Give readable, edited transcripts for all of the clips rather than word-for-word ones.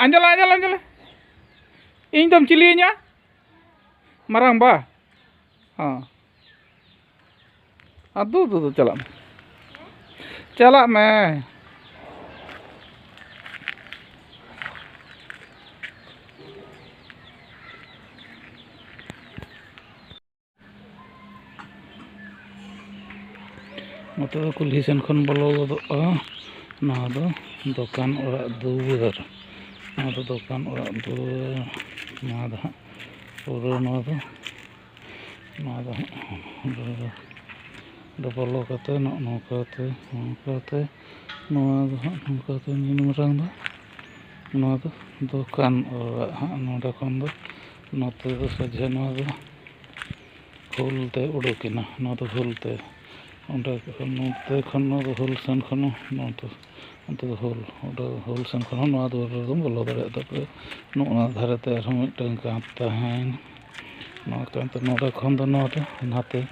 Anjala, anjala, anjala. Ing dom cilinya. Marang ba. Ha. Aduh, tuh chalak. Chalak me. Motor kulhi sen khon bolo godoa. Nah do dokan orak duar. Nah do dokan orak duar. Nah do pura nah do do bolo kate no kate nah do kate ni marang do. Nah do dokan orak noda khon do note do sajhe nah do hul te udukina nah do hul te onde khon no hul sen khon no to onte hul sen khon no do bolo dare tapre no dhare te arhon miteng kaap tahen no kante noda khon do no to nate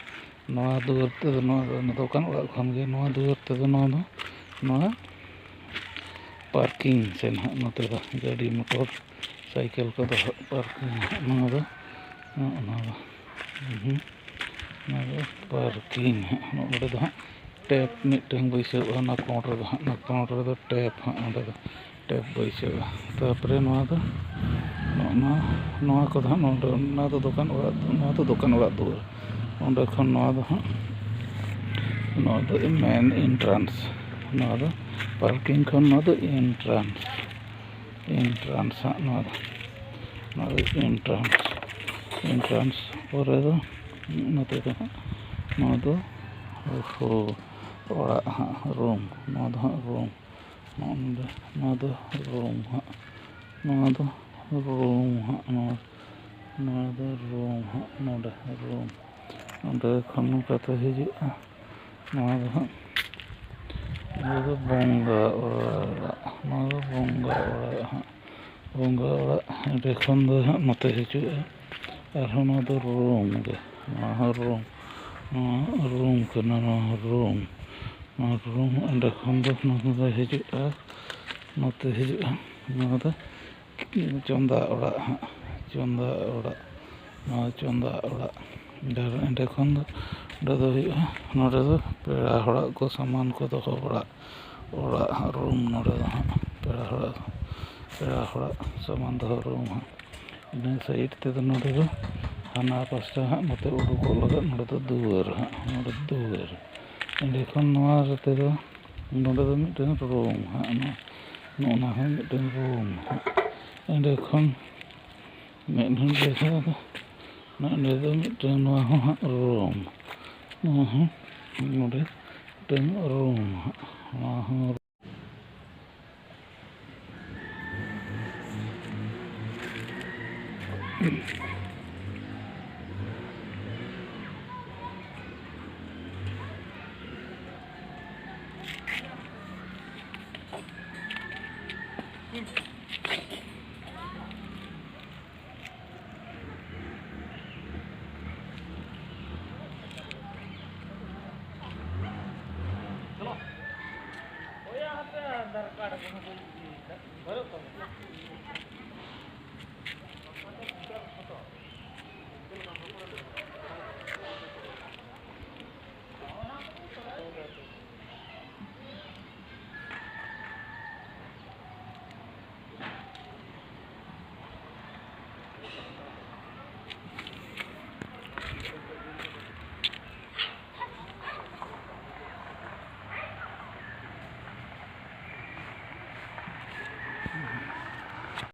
no duar te no dokan orak khon ge no duar te no parking sen note do gadi motor cycle ko do parking no do parking node do tap miteng baise na counter do tap onde do tap baise tapre no do no ko do no do dokan orak do onde khon no do main entrance no do parking khon no do entrance no do entrance pore do note do no do orak room no do room no do room no do room no do room onde khon kate hijua no do bonga orak no do bonga orak onde khon do note hijua arhon no do room ge room kana room onde khon do no hijua note hijua no do chonda orak ende khon do node do pera horak ko saman ko doho orak room node do pera horak saman doho room ina side te do node do hana pasta note udukol laga node do duar ende khon noa te do node do miteng room no na miteng room ende khon men hun dekha na ende do miteng noa room node miteng room Chalo. Oh ya, Aadhaar card